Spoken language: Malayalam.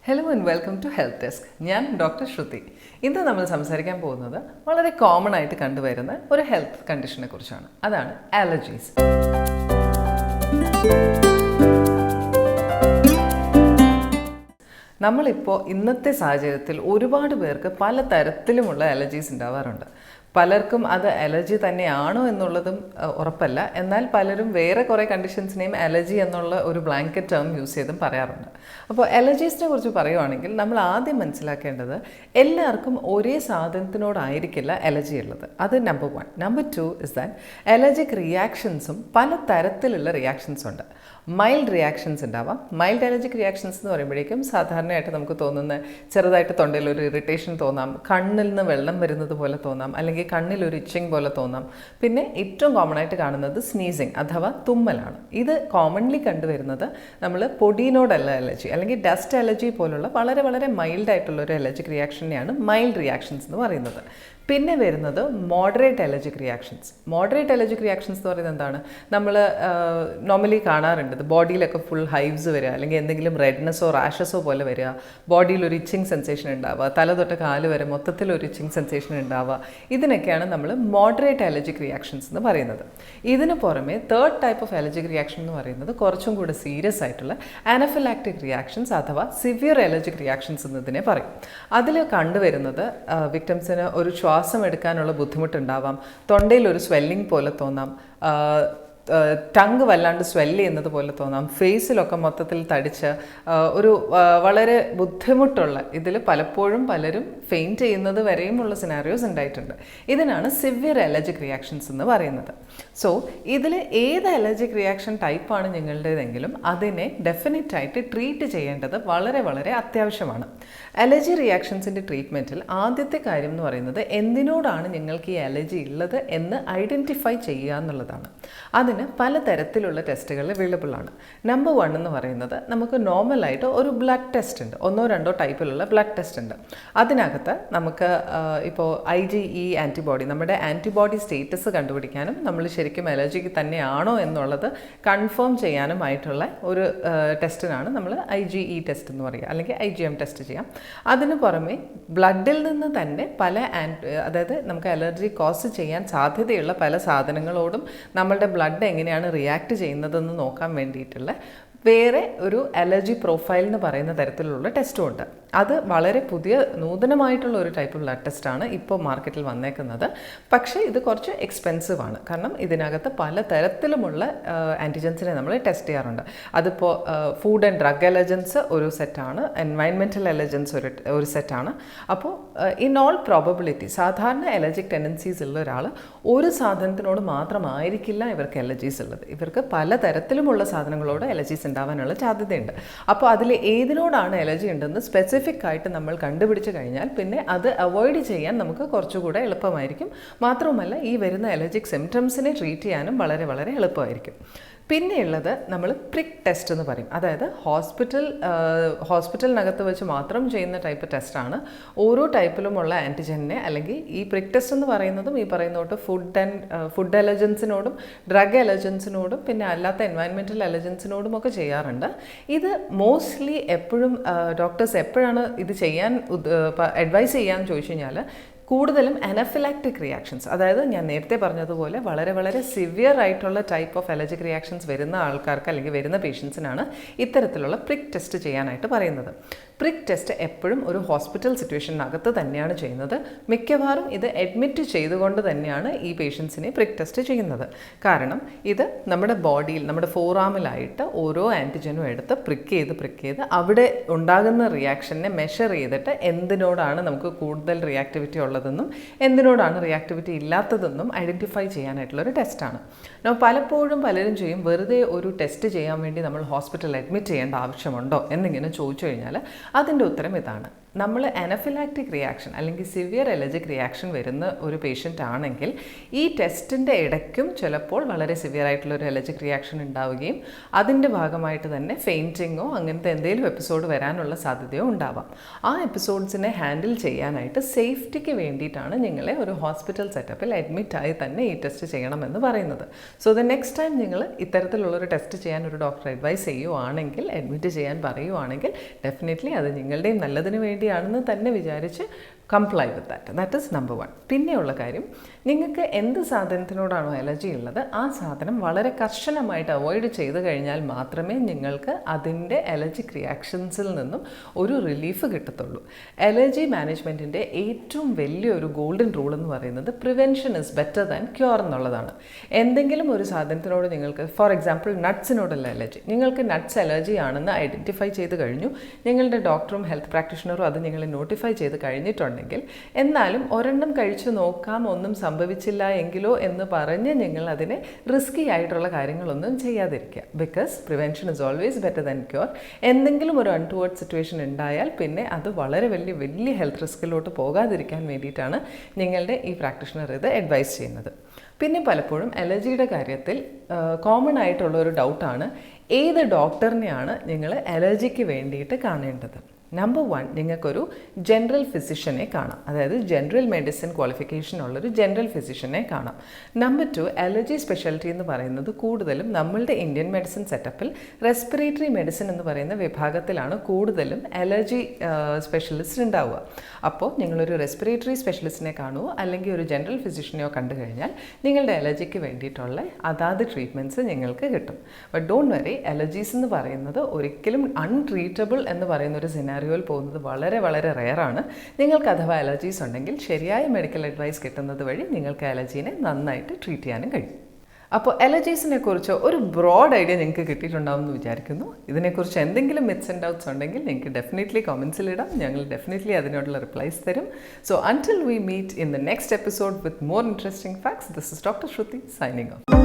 Hello and welcome to health desk. ഞാൻ ഡോക്ടർ ശ്രുതി. ഇന്ന് നമ്മൾ സംസാരിക്കാൻ പോകുന്നത് വളരെ കോമൺ ആയിട്ട് കണ്ടുവരുന്ന ഒരു ഹെൽത്ത് കണ്ടീഷനെ കുറിച്ചാണ്. അതാണ് അലർജീസ്. നമ്മളിപ്പോൾ ഇന്നത്തെ സാഹചര്യത്തിൽ ഒരുപാട് പേർക്ക് പല തരത്തിലുമുള്ള അലർജീസ് ഉണ്ടാവാറുണ്ട്. പലർക്കും അത് അലർജി തന്നെയാണോ എന്നുള്ളതും ഉറപ്പല്ല. എന്നാൽ പലരും വേറെ കുറേ കണ്ടീഷൻസിനെയും അലർജി എന്നുള്ള ഒരു ബ്ലാങ്കറ്റ് ടേം യൂസ് ചെയ്തും പറയാറുണ്ട്. അപ്പോൾ അലർജീസിനെ കുറിച്ച് പറയുവാണെങ്കിൽ നമ്മൾ ആദ്യം മനസ്സിലാക്കേണ്ടത് എല്ലാവർക്കും ഒരേ സാധനത്തിനോടായിരിക്കില്ല അലർജി ഉള്ളത്. അത് number 1. Number 2 is that allergic റിയാക്ഷൻസും പല തരത്തിലുള്ള റിയാക്ഷൻസ് ഉണ്ട്. മൈൽഡ് റിയാക്ഷൻസ് ഉണ്ടാവാം. മൈൽഡ് അലർജിക് റിയാക്ഷൻസ് എന്ന് പറയുമ്പോഴേക്കും സാധാരണയായിട്ട് നമുക്ക് തോന്നുന്ന ചെറുതായിട്ട് തൊണ്ടയിൽ ഒരു ഇറിറ്റേഷൻ തോന്നാം, കണ്ണിൽ നിന്ന് വെള്ളം വരുന്നത് പോലെ തോന്നാം, അല്ലെങ്കിൽ കണ്ണിൽ ഒരു ഇച്ചിങ് പോലെ തോന്നാം. പിന്നെ ഏറ്റവും കോമൺ ആയിട്ട് കാണുന്നത് സ്നീസിങ് അഥവാ തുമ്മലാണ്. ഇത് കോമൺലി കണ്ടുവരുന്നത് നമ്മൾ പൊടിയിനോടല്ല അലർജി അല്ലെങ്കിൽ ഡസ്റ്റ് അലർജി പോലുള്ള വളരെ വളരെ മൈൽഡ് ആയിട്ടുള്ള ഒരു അലർജിക് റിയാക്ഷനെയാണ് മൈൽഡ് റിയാക്ഷൻസ് എന്ന് പറയുന്നത്. പിന്നെ വരുന്നത് moderate allergic reactions. Moderate allergic reactions എന്ന് പറയുന്നത് എന്താണ്? നമ്മൾ നോർമലി കാണാറുണ്ട് ബോഡിയിലൊക്കെ ഫുൾ ഹൈവ്സ് വരിക, അല്ലെങ്കിൽ എന്തെങ്കിലും റെഡ്നെസ്സോ റാഷസോ പോലെ വരിക, ബോഡിയിൽ ഒരു ഇച്ചിങ് സെൻസേഷൻ ഉണ്ടാവുക, തല തൊട്ട് കാല് വരെ മൊത്തത്തിൽ ഒരു ഇച്ചിങ് സെൻസേഷൻ ഉണ്ടാവുക. ഇതിനൊക്കെയാണ് നമ്മൾ മോഡറേറ്റ് അലർജിക് റിയാക്ഷൻസ് എന്ന് പറയുന്നത്. ഇതിന് പുറമെ third type of allergic reaction എന്ന് പറയുന്നത് കുറച്ചും കൂടി സീരിയസ് ആയിട്ടുള്ള അനഫിലാക്റ്റിക് റിയാക്ഷൻസ് അഥവാ സിവിയർ അലർജിക് റിയാക്ഷൻസ് എന്നതിനെ പറയും. അതിൽ കണ്ടുവരുന്നത് വിക്ടിംസിന് ഒരു ശ്വാസം എടുക്കാനുള്ള ബുദ്ധിമുട്ടുണ്ടാവാം, തൊണ്ടയിൽ ഒരു സ്വെല്ലിംഗ് പോലെ തോന്നാം, ടങ് വല്ലാണ്ട് സ്വെല്ല് ചെയ്യുന്നത് പോലെ തോന്നാം, ഫേസിലൊക്കെ മൊത്തത്തിൽ തടിച്ച് ഒരു വളരെ ബുദ്ധിമുട്ടുള്ള, ഇതിൽ പലപ്പോഴും പലരും ഫെയിൻറ്റ് ചെയ്യുന്നത് വരെയുമുള്ള സിനാരിയോസ് ഉണ്ടായിട്ടുണ്ട്. ഇതിനാണ് സിവിയർ അലർജിക് റിയാക്ഷൻസ് എന്ന് പറയുന്നത്. സോ ഇതിൽ ഏത് അലർജിക് റിയാക്ഷൻ ടൈപ്പാണ് നിങ്ങളുടേതെങ്കിലും അതിനെ ഡെഫിനറ്റായിട്ട് ട്രീറ്റ് ചെയ്യേണ്ടത് വളരെ വളരെ അത്യാവശ്യമാണ്. അലർജി റിയാക്ഷൻസിൻ്റെ ട്രീറ്റ്മെൻറ്റിൽ ആദ്യത്തെ കാര്യം എന്ന് പറയുന്നത് എന്തിനോടാണ് നിങ്ങൾക്ക് ഈ അലർജി ഉള്ളത് എന്ന് ഐഡൻറ്റിഫൈ ചെയ്യുക എന്നുള്ളതാണ്. അതിന് പലതരത്തിലുള്ള ടെസ്റ്റുകൾ അവൈലബിൾ ആണ്. നമ്പർ 1 എന്ന് പറയുന്നത് നമുക്ക് നോർമലായിട്ട് ഒരു ബ്ലഡ് ടെസ്റ്റ് ഉണ്ട്. 1-2 ടൈപ്പിലുള്ള ബ്ലഡ് ടെസ്റ്റ് ഉണ്ട്. അതിനകത്ത് നമുക്ക് ഇപ്പോൾ IgE ആൻറ്റിബോഡി, നമ്മുടെ ആൻറ്റിബോഡി സ്റ്റേറ്റസ് കണ്ടുപിടിക്കാനും നമ്മൾ ശരിക്കും അലർജിക്ക് തന്നെയാണോ എന്നുള്ളത് കൺഫേം ചെയ്യാനുമായിട്ടുള്ള ഒരു ടെസ്റ്റിനാണ് നമ്മൾ IgE ടെസ്റ്റ് എന്ന് പറയുക, അല്ലെങ്കിൽ IgM ടെസ്റ്റ് ചെയ്യാം. അതിന് പുറമെ ബ്ലഡിൽ നിന്ന് തന്നെ പല അതായത് നമുക്ക് അലർജി കോസ് ചെയ്യാൻ സാധ്യതയുള്ള പല സാധനങ്ങളോടും നമ്മളുടെ ബ്ലഡ് എങ്ങനെയാണ് റിയാക്ട് ചെയ്യുന്നതെന്ന് നോക്കാൻ വേണ്ടിയിട്ടുള്ള വേറെ ഒരു അലർജി പ്രൊഫൈൽ എന്ന് പറയുന്ന തരത്തിലുള്ള ടെസ്റ്റും ഉണ്ട്. അത് വളരെ പുതിയ നൂതനമായിട്ടുള്ള ഒരു ടൈപ്പ് ബ്ലഡ് ടെസ്റ്റാണ് ഇപ്പോൾ മാർക്കറ്റിൽ വന്നേക്കുന്നത്. പക്ഷേ ഇത് കുറച്ച് എക്സ്പെൻസീവ് ആണ്. കാരണം ഇതിനകത്ത് പല തരത്തിലുമുള്ള ആൻറ്റിജൻസിനെ നമ്മൾ ടെസ്റ്റ് ചെയ്യാറുണ്ട്. അതിപ്പോൾ ഫുഡ് ആൻഡ് ഡ്രഗ് അലർജൻസ് ഒരു സെറ്റാണ്, എൻവയൺമെൻറ്റൽ അലർജൻസ് ഒരു സെറ്റാണ്. അപ്പോൾ ഇൻ ഓൾ പ്രോബബിലിറ്റി സാധാരണ അലർജിക് ടെൻഡൻസീസ് ഉള്ള ഒരാൾ ഒരു സാധനത്തിനോട് മാത്രമായിരിക്കില്ല ഇവർക്ക് അലർജീസ് ഉള്ളത്. ഇവർക്ക് പല തരത്തിലുമുള്ള സാധനങ്ങളോട് അലർജീസ് ഉണ്ടാവാനുള്ള സാധ്യതയുണ്ട്. അപ്പോൾ അതിൽ ഏതിനോടാണ് അലർജി ഉണ്ടെന്ന് സ്പെസിഫിക് ആയിട്ട് നമ്മൾ കണ്ടുപിടിച്ച് കഴിഞ്ഞാൽ പിന്നെ അത് അവോയ്ഡ് ചെയ്യാൻ നമുക്ക് കുറച്ചുകൂടെ എളുപ്പമായിരിക്കും. മാത്രവുമല്ല ഈ വരുന്ന അലർജിക് സിംറ്റംസിനെ ട്രീറ്റ് ചെയ്യാനും വളരെ വളരെ എളുപ്പമായിരിക്കും. പിന്നെയുള്ളത് നമ്മൾ പ്രിക് ടെസ്റ്റ് എന്ന് പറയും. അതായത് ഹോസ്പിറ്റലിനകത്ത് വെച്ച് മാത്രം ചെയ്യുന്ന ടൈപ്പ് ടെസ്റ്റാണ്. ഓരോ ടൈപ്പിലുമുള്ള ആൻറ്റിജനെ, അല്ലെങ്കിൽ ഈ പ്രിക് ടെസ്റ്റ് എന്ന് പറയുന്നതും ഈ പറയുന്നോട്ട് ഫുഡ് അലർജൻസിനോടും ഡ്രഗ് അലർജൻസിനോടും പിന്നെ അല്ലാത്ത എൻവയൺമെൻറ്റൽ അലർജൻസിനോടും ഒക്കെ ചെയ്യാറുണ്ട്. ഇത് മോസ്റ്റ്ലി എപ്പോഴും ഡോക്ടേഴ്സ് എപ്പോഴാണ് ഇത് ചെയ്യാൻ അഡ്വൈസ് ചെയ്യാന്ന് ചോദിച്ചു കഴിഞ്ഞാൽ കൂടുതലും അനഫിലാക്റ്റിക് റിയാക്ഷൻസ്, അതായത് ഞാൻ നേരത്തെ പറഞ്ഞതുപോലെ വളരെ വളരെ സിവിയർ ആയിട്ടുള്ള ടൈപ്പ് ഓഫ് അലർജിക് റിയാക്ഷൻസ് വരുന്ന ആൾക്കാർക്ക് അല്ലെങ്കിൽ വരുന്ന പേഷ്യൻസിനാണ് ഇത്തരത്തിലുള്ള പ്രിക് ടെസ്റ്റ് ചെയ്യാനായിട്ട് പറയുന്നത്. പ്രിക് ടെസ്റ്റ് എപ്പോഴും ഒരു ഹോസ്പിറ്റൽ സിറ്റുവേഷനകത്ത് തന്നെയാണ് ചെയ്യുന്നത്. മിക്കവാറും ഇത് അഡ്മിറ്റ് ചെയ്തുകൊണ്ട് തന്നെയാണ് ഈ പേഷ്യൻസിനെ പ്രിക് ടെസ്റ്റ് ചെയ്യുന്നത്. കാരണം ഇത് നമ്മുടെ ബോഡിയിൽ, നമ്മുടെ ഫോറാമിലായിട്ട് ഓരോ ആൻറ്റിജനും എടുത്ത് പ്രിക്ക് ചെയ്ത് അവിടെ ഉണ്ടാകുന്ന റിയാക്ഷനെ മെഷർ ചെയ്തിട്ട് എന്തിനോടാണ് നമുക്ക് കൂടുതൽ റിയാക്ടിവിറ്റി ഉള്ളതെന്നും എന്തിനോടാണ് റിയാക്ടിവിറ്റി ഇല്ലാത്തതെന്നും ഐഡൻറ്റിഫൈ ചെയ്യാനായിട്ടുള്ളൊരു ടെസ്റ്റാണ്. പലപ്പോഴും പലരും ചെയ്യും, വെറുതെ ഒരു ടെസ്റ്റ് ചെയ്യാൻ വേണ്ടി നമ്മൾ ഹോസ്പിറ്റലിൽ അഡ്മിറ്റ് ചെയ്യേണ്ട ആവശ്യമുണ്ടോ എന്നിങ്ങനെ ചോദിച്ചു കഴിഞ്ഞാൽ അതിൻ്റെ ഉത്തരം ഇതാണ്. നമ്മൾ അനഫിലാക്റ്റിക് റിയാക്ഷൻ അല്ലെങ്കിൽ സിവിയർ അലർജിക് റിയാക്ഷൻ വരുന്ന ഒരു പേഷ്യൻ്റ് ആണെങ്കിൽ ഈ ടെസ്റ്റിൻ്റെ ഇടയ്ക്കും ചിലപ്പോൾ വളരെ സിവിയർ ആയിട്ടുള്ള ഒരു അലർജിക് റിയാക്ഷൻ ഉണ്ടാവുകയും അതിൻ്റെ ഭാഗമായിട്ട് തന്നെ ഫെയിൻറ്റിങ്ങോ അങ്ങനത്തെ എന്തെങ്കിലും എപ്പിസോഡ് വരാനുള്ള സാധ്യതയോ ഉണ്ടാവാം. ആ എപ്പിസോഡ്സിനെ ഹാൻഡിൽ ചെയ്യാനായിട്ട് സേഫ്റ്റിക്ക് വേണ്ടിയിട്ടാണ് നിങ്ങളെ ഒരു ഹോസ്പിറ്റൽ സെറ്റപ്പിൽ അഡ്മിറ്റായി തന്നെ ഈ ടെസ്റ്റ് ചെയ്യണമെന്ന് പറയുന്നത്. സോ ദ നെക്സ്റ്റ് ടൈം നിങ്ങൾ ഇത്തരത്തിലുള്ളൊരു ടെസ്റ്റ് ചെയ്യാൻ ഒരു ഡോക്ടർ അഡ്വൈസ് ചെയ്യുവാണെങ്കിൽ, അഡ്മിറ്റ് ചെയ്യാൻ പറയുവാണെങ്കിൽ, ഡെഫിനറ്റ്ലി അത് നിങ്ങളുടെയും നല്ലതിന് വേണ്ടിയാണെന്ന് തന്നെ വിചാരിച്ച് comply with that is number 1. പിന്നെയുള്ള കാര്യം, നിങ്ങൾക്ക് എന്ത് സാധനത്തിനോടാണോ അലർജി ഉള്ളത് ആ സാധനം വളരെ കർശനമായിട്ട് അവോയ്ഡ് ചെയ്ത് കഴിഞ്ഞാൽ മാത്രമേ നിങ്ങൾക്ക് അതിൻ്റെ അലർജിക് റിയാക്ഷൻസിൽ നിന്നും ഒരു റിലീഫ് കിട്ടത്തുള്ളൂ. അലർജി മാനേജ്മെൻറ്റിൻ്റെ ഏറ്റവും വലിയൊരു ഗോൾഡൻ റൂൾ എന്ന് പറയുന്നത് prevention is better than cure എന്നുള്ളതാണ്. എന്തെങ്കിലും ഒരു സാധനത്തിനോട് നിങ്ങൾക്ക്, ഫോർ എക്സാമ്പിൾ നട്ട്സിനോടുള്ള അലർജി, നിങ്ങൾക്ക് നട്ട്സ് അലർജി ആണെന്ന് ഐഡൻറ്റിഫൈ ചെയ്ത് കഴിഞ്ഞു, നിങ്ങളുടെ ഡോക്ടറും ഹെൽത്ത് പ്രാക്ടീഷണറും അത് നിങ്ങളെ നോട്ടിഫൈ ചെയ്ത് കഴിഞ്ഞിട്ടുണ്ട്, എന്നാലും ഒരെണ്ണം കഴിച്ചു നോക്കാം, ഒന്നും സംഭവിച്ചില്ല എങ്കിലോ എന്ന് പറഞ്ഞ് നിങ്ങൾ അതിനെ റിസ്കി ആയിട്ടുള്ള കാര്യങ്ങളൊന്നും ചെയ്യാതിരിക്കുക. Because prevention is always better than cure. എന്തെങ്കിലും ഒരു അൺടുവേർഡ് സിറ്റുവേഷൻ ഉണ്ടായാൽ പിന്നെ അത് വളരെ വലിയ ഹെൽത്ത് റിസ്കിലോട്ട് പോകാതിരിക്കാൻ വേണ്ടിയിട്ടാണ് നിങ്ങളുടെ ഈ പ്രാക്ടീഷണർ ഇത് അഡ്വൈസ് ചെയ്യുന്നത്. പിന്നെ പലപ്പോഴും അലർജിയുടെ കാര്യത്തിൽ കോമൺ ആയിട്ടുള്ള ഒരു ഡൗട്ടാണ്, ഏത് ഡോക്ടറിനെയാണ് നിങ്ങൾ അലർജിക്ക് വേണ്ടിയിട്ട് കാണേണ്ടത്? നമ്പർ 1, നിങ്ങൾക്കൊരു ജനറൽ ഫിസിഷ്യനെ കാണാം, അതായത് ജനറൽ മെഡിസിൻ ക്വാളിഫിക്കേഷൻ ഉള്ളൊരു ജനറൽ ഫിസിഷ്യനെ കാണാം. നമ്പർ 2, അലർജി സ്പെഷ്യാലിറ്റി എന്ന് പറയുന്നത് കൂടുതലും നമ്മളുടെ ഇന്ത്യൻ മെഡിസിൻ സെറ്റപ്പിൽ റെസ്പിറേറ്ററി മെഡിസിൻ എന്ന് പറയുന്ന വിഭാഗത്തിലാണ് കൂടുതലും അലർജി സ്പെഷ്യലിസ്റ്റ് ഉണ്ടാവുക. അപ്പോൾ നിങ്ങളൊരു റെസ്പിറേറ്ററി സ്പെഷ്യലിസ്റ്റിനെ കാണുമോ അല്ലെങ്കിൽ ഒരു ജനറൽ ഫിസിഷ്യനെയോ കണ്ടു കഴിഞ്ഞാൽ നിങ്ങളുടെ അലർജിക്ക് വേണ്ടിയിട്ടുള്ള അതാത് ട്രീറ്റ്മെൻറ്റ്സ് നിങ്ങൾക്ക് കിട്ടും. ബട്ട് ഡോണ്ട് വറി, അലർജീസ് എന്ന് പറയുന്നത് ഒരിക്കലും അൺട്രീറ്റബിൾ എന്ന് പറയുന്നൊരു സിനാരിയോയിൽ പോകുന്നത് വളരെ റെയറാണ്. നിങ്ങൾക്ക് അഥവാ അലർജീസ് ഉണ്ടെങ്കിൽ ശരിയായ മെഡിക്കൽ അഡ്വൈസ് കിട്ടുന്നത് വഴി നിങ്ങൾക്ക് അലർജീനെ നന്നായിട്ട് ട്രീറ്റ് ചെയ്യാനും കഴിയും. അപ്പോൾ അലർജീസിനെ കുറിച്ച് ഒരു ബ്രോഡ് ഐഡിയ നിങ്ങൾക്ക് കിട്ടിയിട്ടുണ്ടാവും എന്ന് വിചാരിക്കുന്നു. ഇതിനെക്കുറിച്ച് എന്തെങ്കിലും മിത്സ് ആൻഡ് ഡൗട്ട്സ് ഉണ്ടെങ്കിൽ നിങ്ങൾക്ക് ഡെഫിനറ്റ്ലി കമൻസിൽ ഇടാം, ഞങ്ങൾ ഡെഫിനറ്റ്ലി അതിനോടുള്ള റിപ്ലൈസ് തരും. So until we meet in the next episode with more interesting facts, this is doctor Shruti signing of.